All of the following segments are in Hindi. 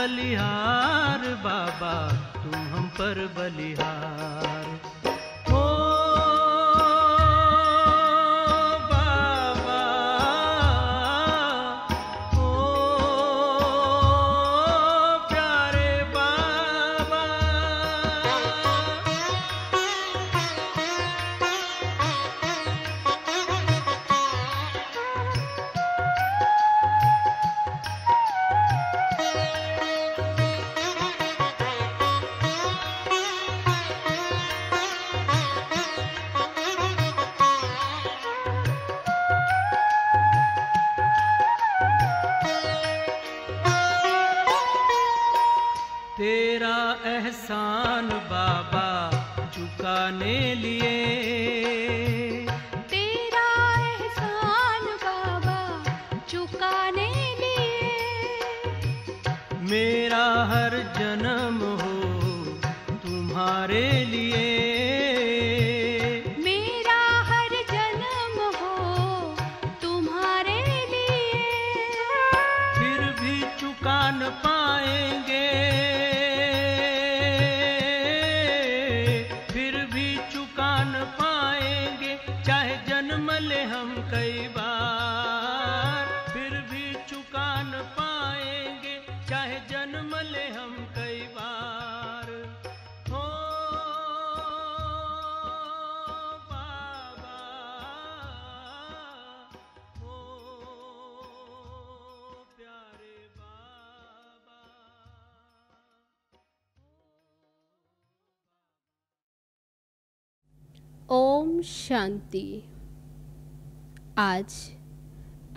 बलिहार बाबा, तुम हम पर बलिहार। ओ बाबा, ओ प्यारे बाबा। तेरा एहसान बाबा चुकाने लिए, तेरा एहसान बाबा चुकाने लिए, मेरा हर जन्म हो तुम्हारे लिए, मेरा हर जन्म हो तुम्हारे लिए। फिर भी चुका न पाएंगे, चाहे जन्म ले हम कई बार, फिर भी चुका न पाएंगे, चाहे जन्म ले हम कई बार। हो बाबा, हो प्यारे बाबा। ओम शांति। आज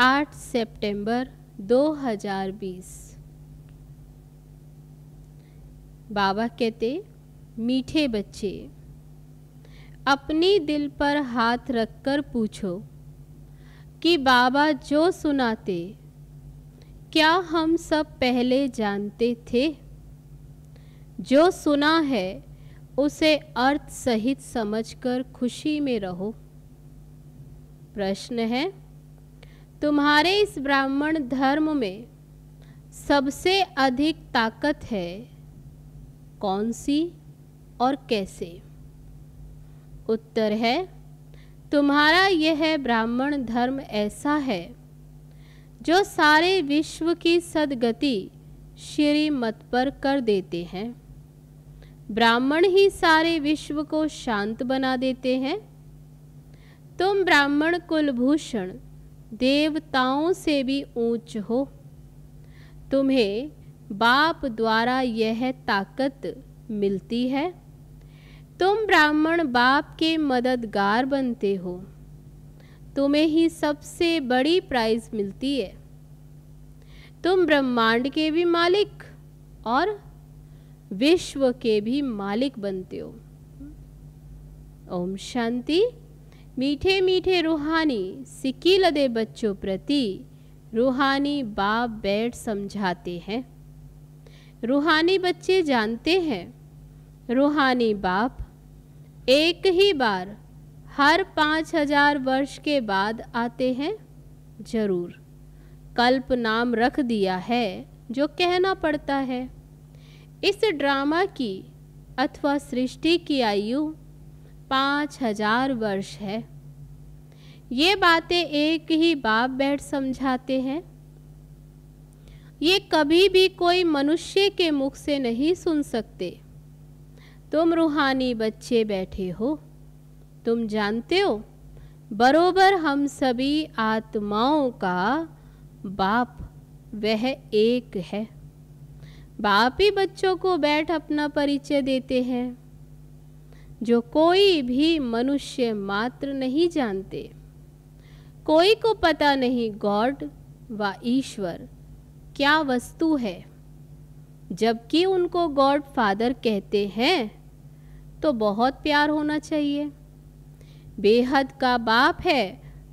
8 सितंबर 2020। बाबा कहते, मीठे बच्चे, अपनी दिल पर हाथ रखकर पूछो कि बाबा जो सुनाते क्या हम सब पहले जानते थे? जो सुना है उसे अर्थ सहित समझकर खुशी में रहो। प्रश्न है, तुम्हारे इस ब्राह्मण धर्म में सबसे अधिक ताकत है कौन सी और कैसे? उत्तर है, तुम्हारा यह ब्राह्मण धर्म ऐसा है जो सारे विश्व की सद्गति श्रीमत पर कर देते हैं। ब्राह्मण ही सारे विश्व को शांत बना देते हैं। तुम ब्राह्मण कुलभूषण देवताओं से भी ऊंच हो। तुम्हें बाप द्वारा यह ताकत मिलती है। तुम ब्राह्मण बाप के मददगार बनते हो। तुम्हें ही सबसे बड़ी प्राइज मिलती है। तुम ब्रह्मांड के भी मालिक और विश्व के भी मालिक बनते हो। ओम शांति। मीठे मीठे रूहानी सिकीलदे बच्चों प्रति रूहानी बाप बैठ समझाते हैं। रूहानी बच्चे जानते हैं, रूहानी बाप एक ही बार हर 5000 वर्ष के बाद आते हैं। जरूर कल्प नाम रख दिया है जो कहना पड़ता है। इस ड्रामा की अथवा सृष्टि की आयु 5000 वर्ष है। ये बातें एक ही बाप बैठ समझाते हैं। ये कभी भी कोई मनुष्य के मुख से नहीं सुन सकते। तुम रूहानी बच्चे बैठे हो, तुम जानते हो बरोबर हम सभी आत्माओं का बाप वह एक है। बाप ही बच्चों को बैठ अपना परिचय देते हैं जो कोई भी मनुष्य मात्र नहीं जानते। कोई को पता नहीं गॉड व ईश्वर क्या वस्तु है, जबकि उनको गॉड फादर कहते हैं तो बहुत प्यार होना चाहिए। बेहद का बाप है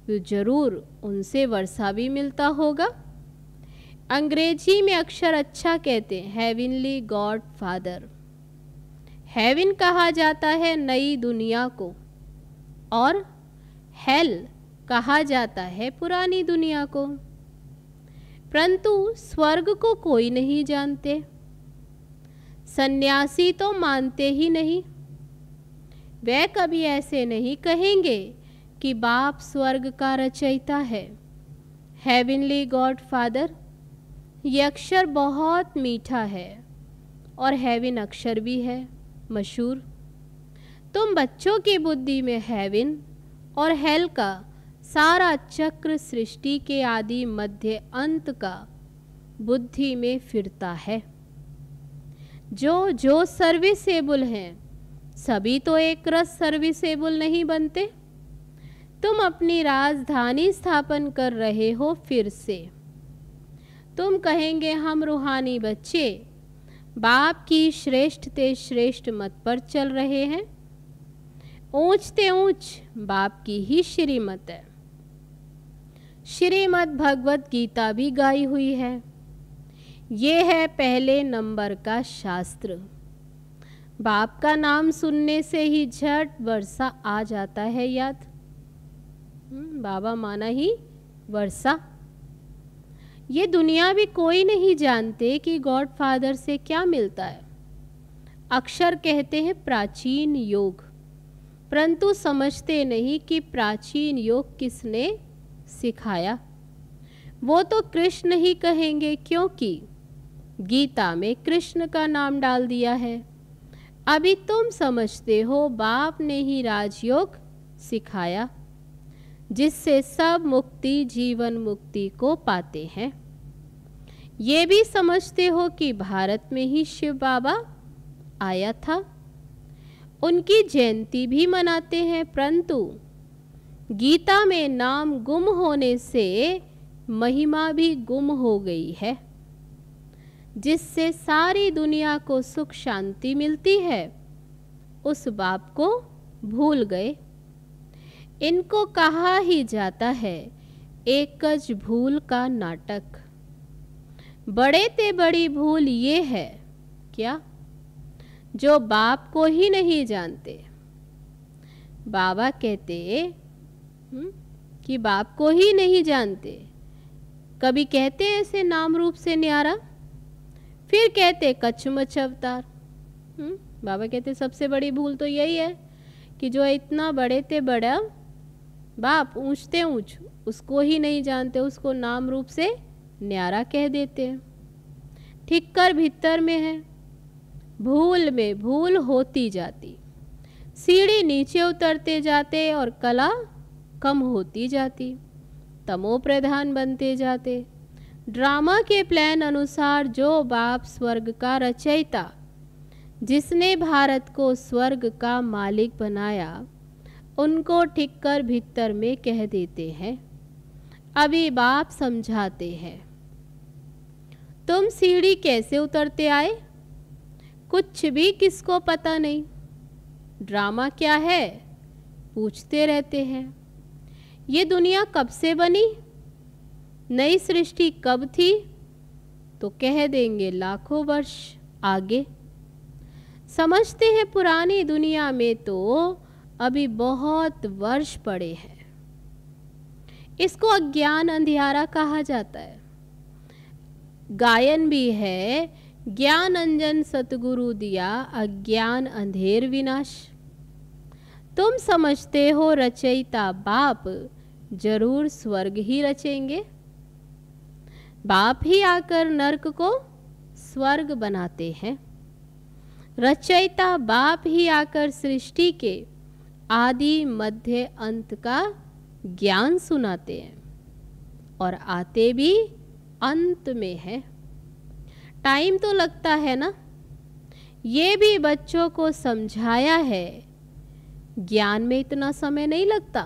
तो जरूर उनसे वर्षा भी मिलता होगा। अंग्रेजी में अक्षर अच्छा कहते हैं हेवनली गॉड फादर। हेवन कहा जाता है नई दुनिया को और हेल कहा जाता है पुरानी दुनिया को। परंतु स्वर्ग को कोई नहीं जानते। सन्यासी तो मानते ही नहीं। वे कभी ऐसे नहीं कहेंगे कि बाप स्वर्ग का रचयिता है, हेवनली गॉड फादर। ये अक्षर बहुत मीठा है और हेवन अक्षर भी है मशहूर। तुम बच्चों की बुद्धि में हेवन और हेल का सारा चक्र सृष्टि के आदि मध्य अंत का बुद्धि में फिरता है। जो सर्विसेबल हैं सभी तो एक रस सर्विसेबल नहीं बनते। तुम अपनी राजधानी स्थापन कर रहे हो फिर से। तुम कहेंगे हम रूहानी बच्चे बाप की श्रेष्ठ ते श्रेष्ठ मत पर चल रहे हैं। ऊंच ते ऊंच बाप की ही श्रीमत है। श्रीमद् भगवत गीता भी गाई हुई है। ये है पहले नंबर का शास्त्र। बाप का नाम सुनने से ही झट वर्षा आ जाता है याद। बाबा माना ही वर्षा। ये दुनिया भी कोई नहीं जानते कि गॉड फादर से क्या मिलता है। अक्षर कहते हैं प्राचीन योग, परंतु समझते नहीं कि प्राचीन योग किसने सिखाया। वो तो कृष्ण ही कहेंगे, क्योंकि गीता में कृष्ण का नाम डाल दिया है। अभी तुम समझते हो बाप ने ही राजयोग सिखाया, जिससे सब मुक्ति जीवन मुक्ति को पाते हैं। ये भी समझते हो कि भारत में ही शिव बाबा आया था। उनकी जयंती भी मनाते हैं, परंतु गीता में नाम गुम होने से महिमा भी गुम हो गई है, जिससे सारी दुनिया को सुख शांति मिलती है। उस बाप को भूल गए। इनको कहा ही जाता है एकज भूल का नाटक। बड़े ते बड़ी भूल ये है क्या, जो बाप को ही नहीं जानते। बाबा कहते कि बाप को ही नहीं जानते। कभी कहते ऐसे नाम रूप से न्यारा, फिर कहते कचमच अवतार। बाबा कहते सबसे बड़ी भूल तो यही है कि जो इतना बड़े ते बड़ा बाप ऊंचते ऊंच उसको ही नहीं जानते, उसको नाम रूप से न्यारा कह देते हैं। ठीक कर भीतर में है, भूल में भूल होती जाती, सीढ़ी नीचे उतरते जाते और कला कम होती जाती, तमो प्रधान बनते जाते। ड्रामा के प्लान अनुसार जो बाप स्वर्ग का रचयिता, जिसने भारत को स्वर्ग का मालिक बनाया, उनको ठीक कर भीतर में कह देते हैं। अभी बाप समझाते हैं, तुम सीढ़ी कैसे उतरते आए कुछ भी किसको पता नहीं। ड्रामा क्या है पूछते रहते हैं। ये दुनिया कब से बनी, नई सृष्टि कब थी, तो कह देंगे लाखों वर्ष आगे। समझते हैं पुरानी दुनिया में तो अभी बहुत वर्ष पड़े हैं। इसको अज्ञान अंधियारा कहा जाता है। गायन भी है, ज्ञान अंजन सतगुरु दिया, अज्ञान अंधेर विनाश। तुम समझते हो रचयिता बाप जरूर स्वर्ग ही रचेंगे। बाप ही आकर नरक को स्वर्ग बनाते हैं। रचयिता बाप ही आकर सृष्टि के आदि मध्य अंत का ज्ञान सुनाते हैं और आते भी अंत में है। टाइम तो लगता है ना, ये भी बच्चों को समझाया है। ज्ञान में इतना समय नहीं लगता।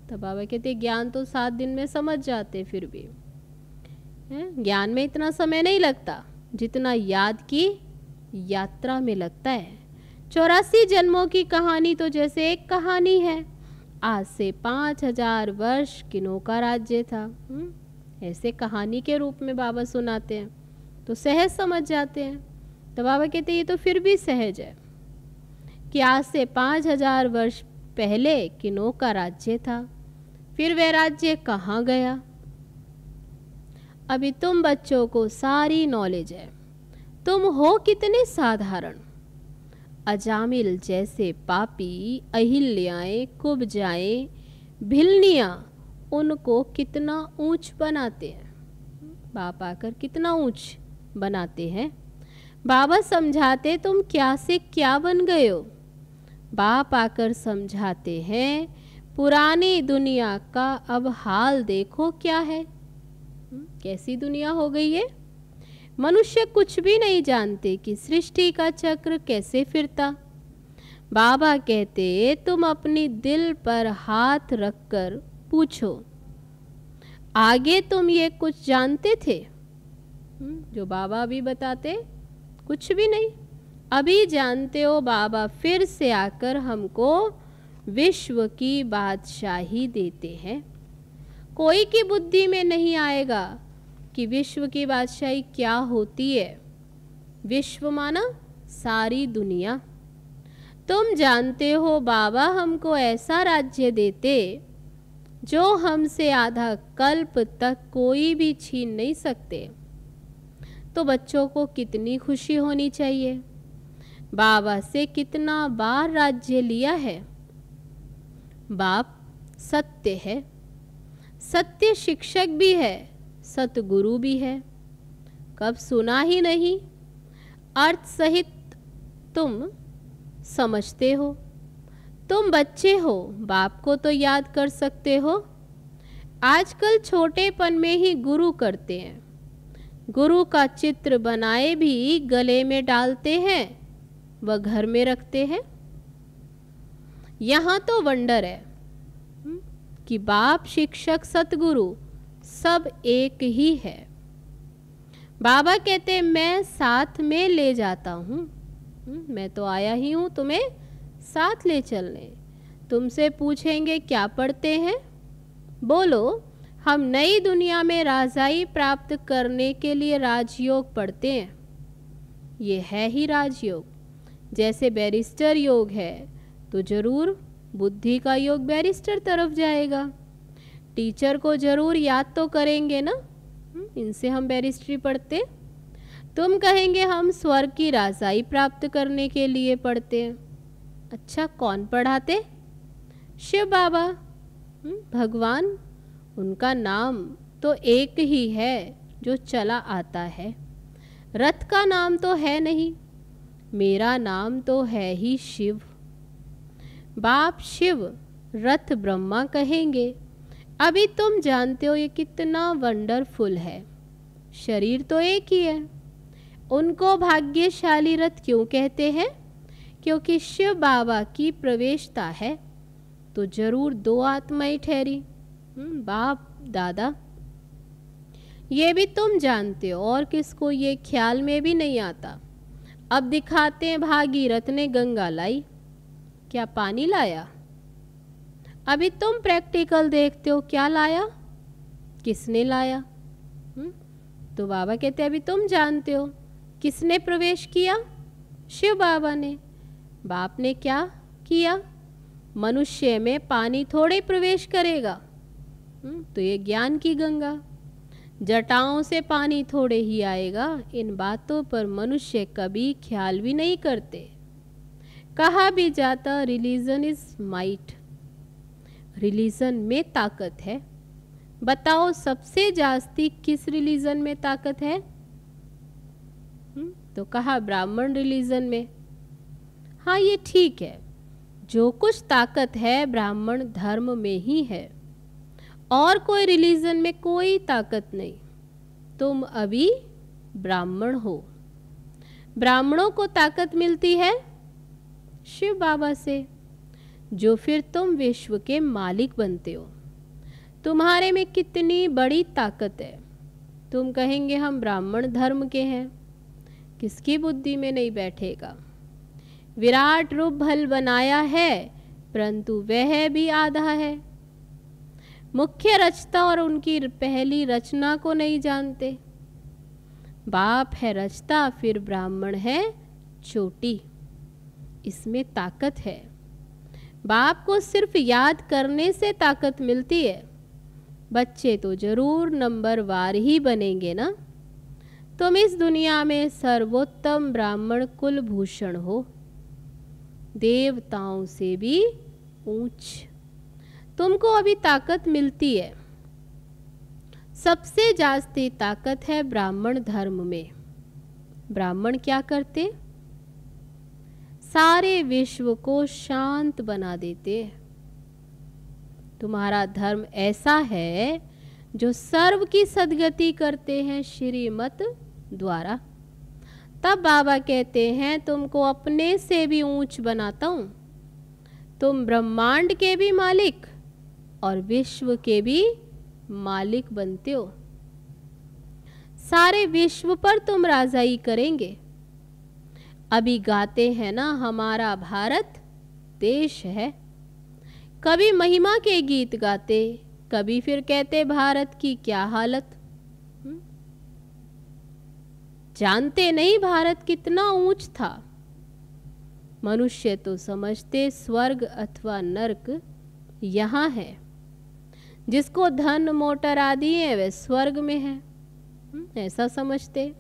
तो बाबा कहते ज्ञान तो 7 दिन में समझ जाते, फिर भी ज्ञान में इतना समय नहीं लगता जितना याद की यात्रा में लगता है। 84 जन्मों की कहानी तो जैसे एक कहानी है। आज से 5000 वर्ष किनों का राज्य था, ऐसे कहानी के रूप में बाबा सुनाते हैं तो सहज समझ जाते हैं। तो बाबा कहते हैं ये तो फिर भी सहज है कि आज से 5000 वर्ष पहले किनों का राज्य था, फिर वह राज्य कहाँ गया। अभी तुम बच्चों को सारी नॉलेज है, तुम हो कितने साधारण। अजामिल जैसे पापी, अहिल्याएं, कुब्जाएं, भिलनियाँ उनको कितना ऊंच बनाते हैं। बाप आकर कितना ऊंच बनाते हैं। बाबा समझाते तुम क्या से क्या बन गए हो। बाप आकर समझाते हैं पुरानी दुनिया का अब हाल देखो क्या है। कैसी दुनिया हो गई है। मनुष्य कुछ भी नहीं जानते कि सृष्टि का चक्र कैसे फिरता। बाबा कहते तुम अपनी दिल पर हाथ रखकर पूछो, आगे तुम ये कुछ जानते थे। जो बाबा अभी बताते कुछ भी नहीं, अभी जानते हो। बाबा फिर से आकर हमको विश्व की बादशाही देते हैं। कोई की बुद्धि में नहीं आएगा कि विश्व की बादशाही क्या होती है। विश्व माना सारी दुनिया। तुम जानते हो बाबा हमको ऐसा राज्य देते जो हमसे आधा कल्प तक कोई भी छीन नहीं सकते। तो बच्चों को कितनी खुशी होनी चाहिए। बाबा से कितना बार राज्य लिया है। बाप सत्य है, सत्य शिक्षक भी है, सतगुरु भी है। कब सुना ही नहीं। अर्थ सहित तुम समझते हो। तुम बच्चे हो, बाप को तो याद कर सकते हो। आजकल छोटेपन में ही गुरु करते हैं। गुरु का चित्र बनाए भी गले में डालते हैं व घर में रखते हैं। यहाँ तो वंडर है कि बाप, शिक्षक, सतगुरु सब एक ही है। बाबा कहते मैं साथ में ले जाता हूँ। मैं तो आया ही हूँ तुम्हें साथ ले चलने। तुमसे पूछेंगे क्या पढ़ते हैं, बोलो हम नई दुनिया में राजाई प्राप्त करने के लिए राजयोग पढ़ते हैं। ये है ही राजयोग। जैसे बैरिस्टर योग है तो जरूर बुद्धि का योग बैरिस्टर तरफ जाएगा। टीचर को जरूर याद तो करेंगे ना, इनसे हम बैरिस्ट्री पढ़ते। तुम कहेंगे हम स्वर्ग की राजाई प्राप्त करने के लिए पढ़ते हैं। अच्छा, कौन पढ़ाते? शिव बाबा, भगवान। उनका नाम तो एक ही है जो चला आता है। रथ का नाम तो है नहीं, मेरा नाम तो है ही शिव। बाप शिव, रथ ब्रह्मा कहेंगे। अभी तुम जानते हो ये कितना वंडरफुल है। शरीर तो एक ही है। उनको भाग्यशाली रथ क्यों कहते हैं? क्योंकि शिव बाबा की प्रवेशता है तो जरूर दो आत्माएं ठहरी, बाप दादा। ये भी तुम जानते हो और किसको ये ख्याल में भी नहीं आता। अब दिखाते हैं भागीरथ ने गंगा लाई, क्या पानी लाया? अभी तुम प्रैक्टिकल देखते हो, क्या लाया, किसने लाया? तो बाबा कहते हैं अभी तुम जानते हो किसने प्रवेश किया? शिव बाबा ने। बाप ने क्या किया? मनुष्य में पानी थोड़े प्रवेश करेगा। तो ये ज्ञान की गंगा, जटाओं से पानी थोड़े ही आएगा। इन बातों पर मनुष्य कभी ख्याल भी नहीं करते। कहा भी जाता रिलीजन इज माइट, रिलीजन में ताकत है। बताओ सबसे जास्ती किस रिलीजन में ताकत है? तो कहा ब्राह्मण रिलीजन में। हाँ, ये ठीक है, जो कुछ ताकत है ब्राह्मण धर्म में ही है, और कोई रिलीजन में कोई ताकत नहीं। तुम अभी ब्राह्मण हो। ब्राह्मणों को ताकत मिलती है शिव बाबा से, जो फिर तुम विश्व के मालिक बनते हो। तुम्हारे में कितनी बड़ी ताकत है। तुम कहेंगे हम ब्राह्मण धर्म के हैं, किसकी बुद्धि में नहीं बैठेगा। विराट रूप भल बनाया है परंतु वह भी आधा है। मुख्य रचता और उनकी पहली रचना को नहीं जानते। बाप है रचता, फिर ब्राह्मण है चोटी। इसमें ताकत है। बाप को सिर्फ याद करने से ताकत मिलती है। बच्चे तो जरूर नंबर वार ही बनेंगे ना। तुम इस दुनिया में सर्वोत्तम ब्राह्मण कुलभूषण हो, देवताओं से भी ऊंच। तुमको अभी ताकत मिलती है। सबसे जास्ती ताकत है ब्राह्मण धर्म में। ब्राह्मण क्या करते? सारे विश्व को शांत बना देते। तुम्हारा धर्म ऐसा है जो सर्व की सद्गति करते हैं श्रीमत द्वारा। तब बाबा कहते हैं तुमको अपने से भी ऊंच बनाता हूं। तुम ब्रह्मांड के भी मालिक और विश्व के भी मालिक बनते हो। सारे विश्व पर तुम राजाई करेंगे। अभी गाते हैं ना, हमारा भारत देश है। कभी महिमा के गीत गाते, कभी फिर कहते भारत की क्या हालत। जानते नहीं भारत कितना ऊंच था। मनुष्य तो समझते स्वर्ग अथवा नरक यहाँ है। जिसको धन मोटर आदि है वह स्वर्ग में है, ऐसा समझते।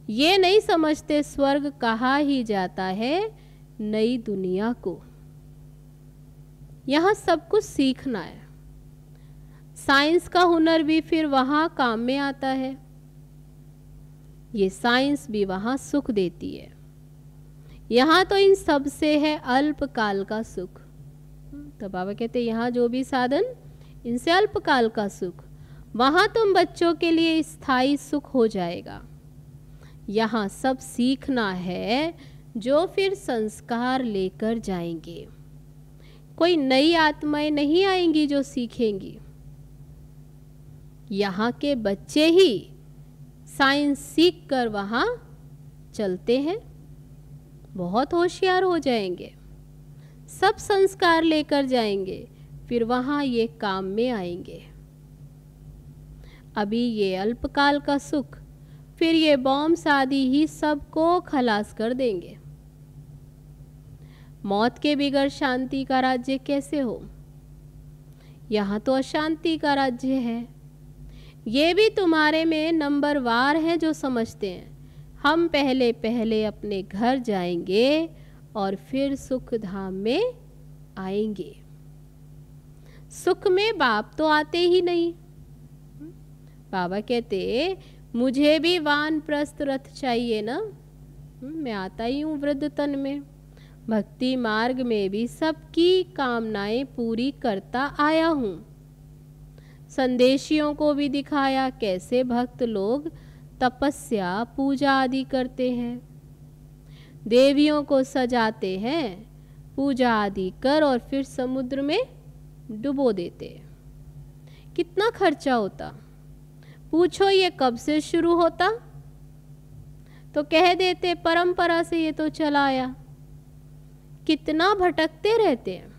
ये नहीं समझते स्वर्ग कहा ही जाता है नई दुनिया को। यहाँ सब कुछ सीखना है। साइंस का हुनर भी फिर वहाँ काम में आता है। ये साइंस भी वहाँ सुख देती है। यहाँ तो इन सब से है अल्पकाल का सुख। तो बाबा कहते यहाँ जो भी साधन, इनसे अल्पकाल का सुख। वहाँ तुम बच्चों के लिए स्थायी सुख हो जाएगा। यहाँ सब सीखना है जो फिर संस्कार लेकर जाएंगे। कोई नई आत्माएं नहीं आएंगी जो सीखेंगी। यहाँ के बच्चे ही साइंस सीख कर वहाँ चलते हैं, बहुत होशियार हो जाएंगे। सब संस्कार लेकर जाएंगे, फिर वहाँ ये काम में आएंगे। अभी ये अल्पकाल का सुख, फिर ये बॉम्ब आदि ही सबको खलास कर देंगे। मौत के बिगड़ शांति का राज्य कैसे हो? यहाँ तो अशांति का राज्य है। ये भी तुम्हारे में नंबर वार है जो समझते हैं हम पहले पहले अपने घर जाएंगे और फिर सुख धाम में आएंगे। सुख में बाप तो आते ही नहीं। बाबा कहते मुझे भी वानप्रस्थ रथ चाहिए ना, मैं आता ही हूँ वृद्ध तन में। भक्ति मार्ग में भी सबकी कामनाएं पूरी करता आया हूँ। संदेशियों को भी दिखाया कैसे भक्त लोग तपस्या पूजा आदि करते हैं। देवियों को सजाते हैं, पूजा आदि कर और फिर समुद्र में डुबो देते। कितना खर्चा होता? पूछो ये कब से शुरू होता? तो कह देते परंपरा से ये तो चला आया। कितना भटकते रहते हैं।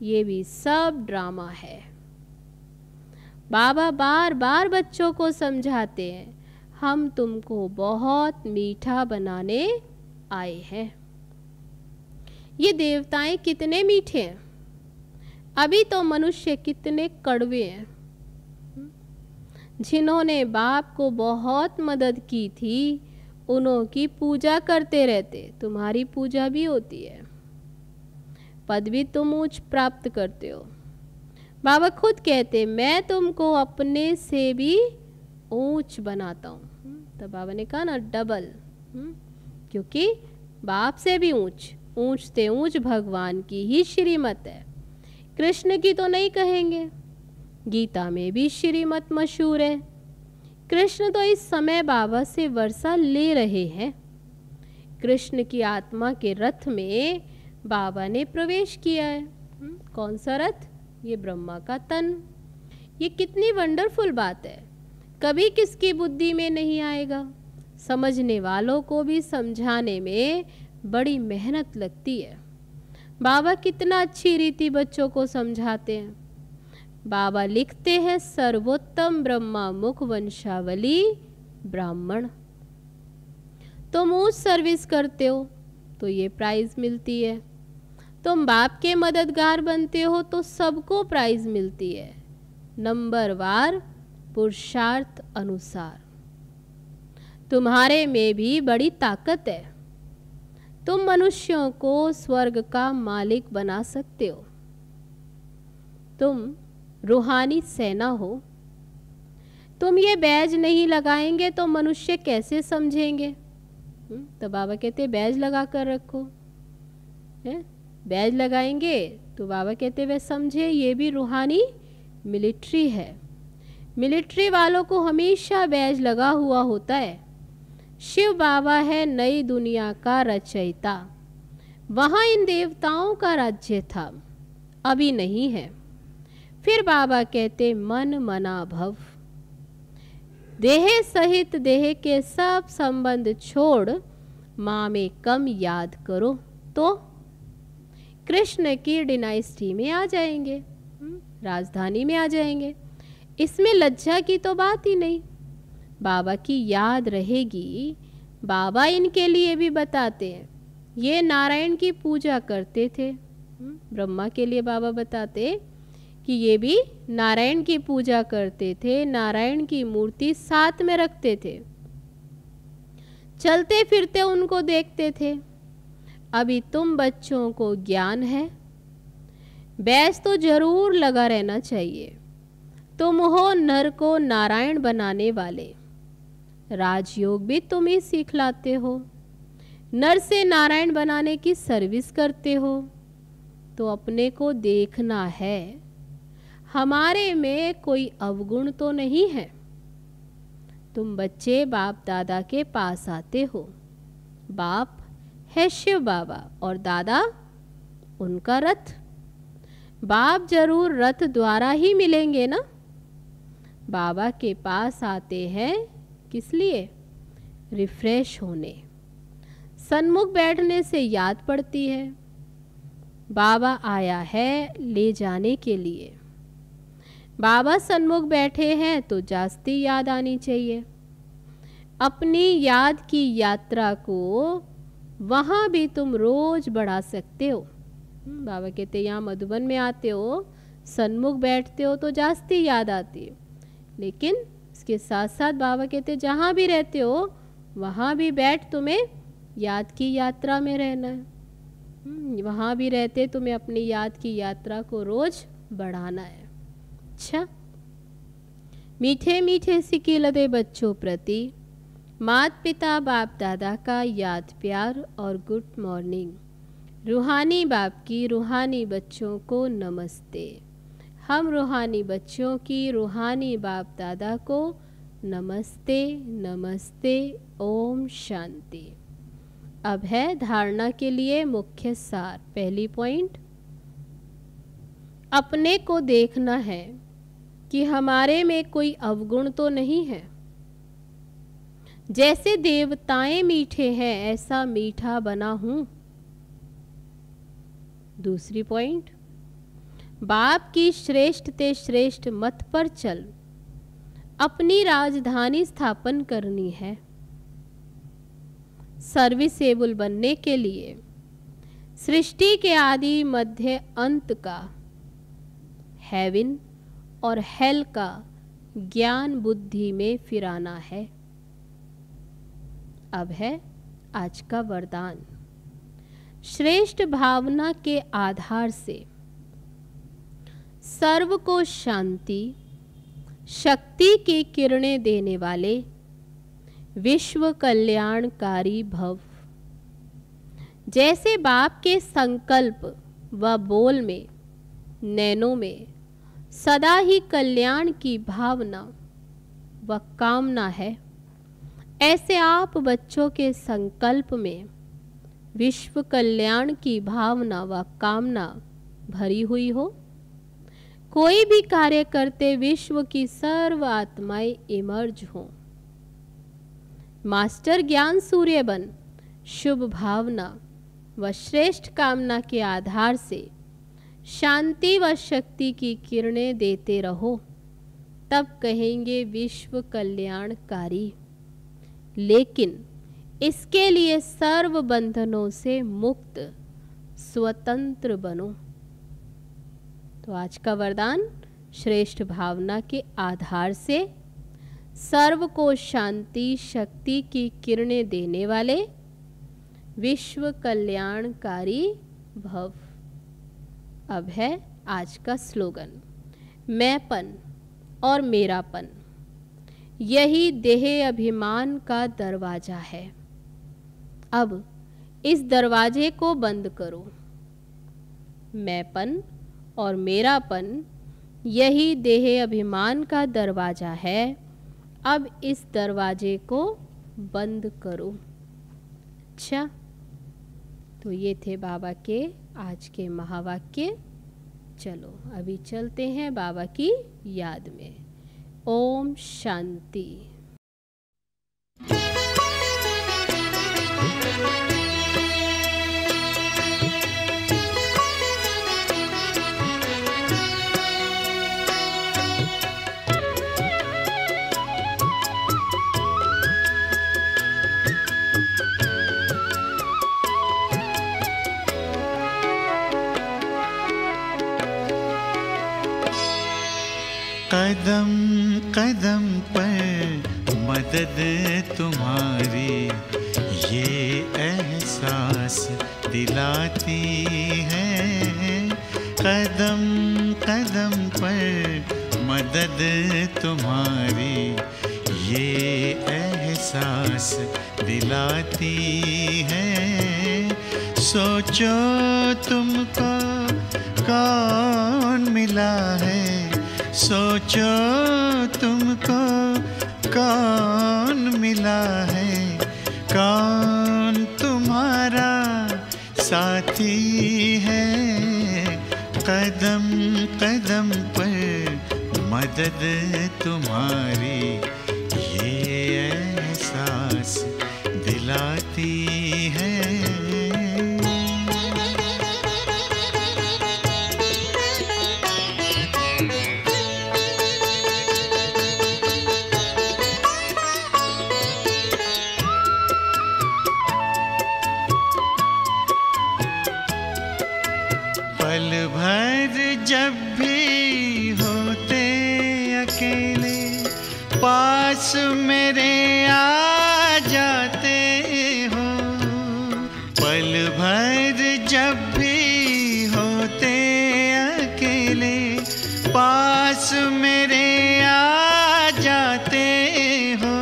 ये भी सब ड्रामा है। बाबा बार बार बच्चों को समझाते हैं हम तुमको बहुत मीठा बनाने आए हैं। ये देवताएं कितने मीठे हैं, अभी तो मनुष्य कितने कड़वे हैं। जिन्होंने बाप को बहुत मदद की थी उन्हों की पूजा करते रहते। तुम्हारी पूजा भी होती है, पद भी तुम ऊंच प्राप्त करते हो। बाबा खुद कहते मैं तुमको अपने से भी ऊंच बनाता हूँ। तो बाबा ने कहा ना डबल, क्योंकि बाप से भी ऊंच, ऊंच से ऊंच भगवान की ही श्रीमत है। कृष्ण की तो नहीं कहेंगे, गीता में भी श्रीमत मशहूर है। कृष्ण तो इस समय बाबा से वर्षा ले रहे हैं। कृष्ण की आत्मा के रथ में बाबा ने प्रवेश किया है। कौन सा रथ? ये ब्रह्मा का तन। ये कितनी वंडरफुल बात है, कभी किसकी बुद्धि में नहीं आएगा। समझने वालों को भी समझाने में बड़ी मेहनत लगती है। बाबा कितना अच्छी रीति बच्चों को समझाते हैं। बाबा लिखते हैं सर्वोत्तम ब्रह्मा मुख वंशावली ब्राह्मण। तुम उस सर्विस करते हो तो ये प्राइज मिलती है। तुम बाप के मददगार बनते हो तो सबको प्राइज मिलती है, नंबर वार पुरुषार्थ अनुसार। तुम्हारे में भी बड़ी ताकत है। तुम मनुष्यों को स्वर्ग का मालिक बना सकते हो। तुम रूहानी सेना हो। तुम ये बैज नहीं लगाएंगे तो मनुष्य कैसे समझेंगे? तो बाबा कहते बैज लगा कर रखो। बैज लगाएंगे तो बाबा कहते वे समझे ये भी रूहानी मिलिट्री है। मिलिट्री वालों को हमेशा बैज लगा हुआ होता है। शिव बाबा है नई दुनिया का रचयिता। वहाँ इन देवताओं का राज्य था, अभी नहीं है। फिर बाबा कहते मन मना भव। देह सहित देह के सब संबंध छोड़ माँ में कम याद करो तो कृष्ण की डिनाइस्टी में आ जाएंगे, राजधानी में आ जाएंगे। इसमें लज्जा की तो बात ही नहीं। बाबा की याद रहेगी। बाबा इनके लिए भी बताते हैं। ये नारायण की पूजा करते थे। ब्रह्मा के लिए बाबा बताते कि ये भी नारायण की पूजा करते थे। नारायण की मूर्ति साथ में रखते थे। चलते फिरते उनको देखते थे। अभी तुम बच्चों को ज्ञान है, बैच तो जरूर लगा रहना चाहिए। तुम हो नर को नारायण बनाने वाले। राजयोग भी तुम ही सिखलाते हो। नर से नारायण बनाने की सर्विस करते हो। तो अपने को देखना है, हमारे में कोई अवगुण तो नहीं है। तुम बच्चे बाप दादा के पास आते हो। बाप है शिव बाबा और दादा उनका रथ। बाप जरूर रथ द्वारा ही मिलेंगे ना। बाबा के पास आते हैं किस लिए? रिफ्रेश होने। सन्मुख बैठने से याद पड़ती है बाबा आया है ले जाने के लिए। बाबा सन्मुख बैठे हैं तो जास्ती याद आनी चाहिए। अपनी याद की यात्रा को वहाँ भी तुम रोज बढ़ा सकते हो। बाबा कहते यहाँ मधुबन में आते हो, सन्मुख बैठते हो तो जास्ती याद आती है। लेकिन इसके साथ साथ बाबा कहते जहाँ भी रहते हो वहाँ भी बैठ तुम्हें याद की यात्रा में रहना है। वहाँ भी रहते तुम्हें अपनी याद की यात्रा को रोज बढ़ाना है। अच्छा, मीठे मीठे सिकिलदे बच्चों प्रति माता पिता बाप दादा का याद प्यार और गुड मॉर्निंग। रूहानी बाप की रूहानी बच्चों को नमस्ते। हम रूहानी बच्चों की रूहानी बाप दादा को नमस्ते नमस्ते। ओम शांति। अब है धारणा के लिए मुख्य सार। पहली पॉइंट, अपने को देखना है कि हमारे में कोई अवगुण तो नहीं है। जैसे देवताएं मीठे हैं ऐसा मीठा बना हूं। दूसरी पॉइंट, बाप की श्रेष्ठ ते श्रेष्ठ मत पर चल अपनी राजधानी स्थापन करनी है। सर्विसेबल बनने के लिए सृष्टि के आदि मध्य अंत का, हेवन और हेल का ज्ञान बुद्धि में फिराना है। अब है आज का वरदान। श्रेष्ठ भावना के आधार से सर्व को शांति शक्ति की किरणें देने वाले विश्व कल्याणकारी भव। जैसे बाप के संकल्प व बोल में, नैनों में सदा ही कल्याण की भावना व कामना है, ऐसे आप बच्चों के संकल्प में विश्व कल्याण की भावना व कामना भरी हुई हो। कोई भी कार्य करते विश्व की सर्व आत्माएं इमर्ज हों। मास्टर ज्ञान सूर्य बन शुभ भावना व श्रेष्ठ कामना के आधार से शांति व शक्ति की किरणें देते रहो, तब कहेंगे विश्व कल्याणकारी। लेकिन इसके लिए सर्व बंधनों से मुक्त स्वतंत्र बनो। तो आज का वरदान, श्रेष्ठ भावना के आधार से सर्व को शांति शक्ति की किरणें देने वाले विश्व कल्याणकारी भव। अब है आज का स्लोगन, मैंपन और मेरापन यही देह अभिमान का दरवाजा है। अब इस दरवाजे को बंद करो। मैंपन और मेरापन यही देह अभिमान का दरवाजा है। अब इस दरवाजे को बंद करो। अच्छा, तो ये थे बाबा के आज के महावाक्य। चलो अभी चलते हैं बाबा की याद में। ओम शांति। कदम कदम पर मदद तुम्हारी ये एहसास दिलाती है। कदम कदम पर मदद तुम्हारी ये एहसास दिलाती है। सोचो तुमको कौन मिला है, सोचो तुमको कौन मिला है, कौन तुम्हारा साथी है। कदम कदम पर मदद तुम्हारी ये एहसास दिलाती है। पल भर जब भी होते अकेले पास मेरे आ जाते हो। पल भर जब भी होते अकेले पास मेरे आ जाते हो।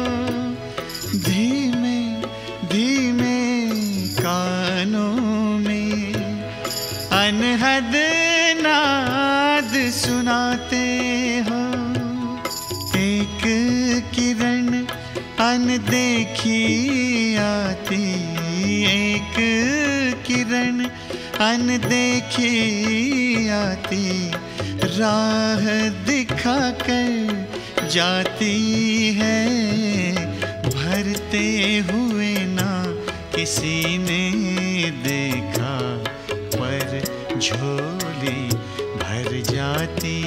धीमे धीमे कानों में अनहद नाद सुनाते हो। एक किरण अनदेखी आती, एक किरण अनदेखी आती, राह दिखाकर जाती है। भरते हुए ना किसी ने देखा पर झोली भर जाती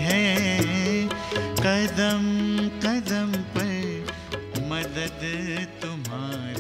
है। कदम कदम पर मदद तुम्हारी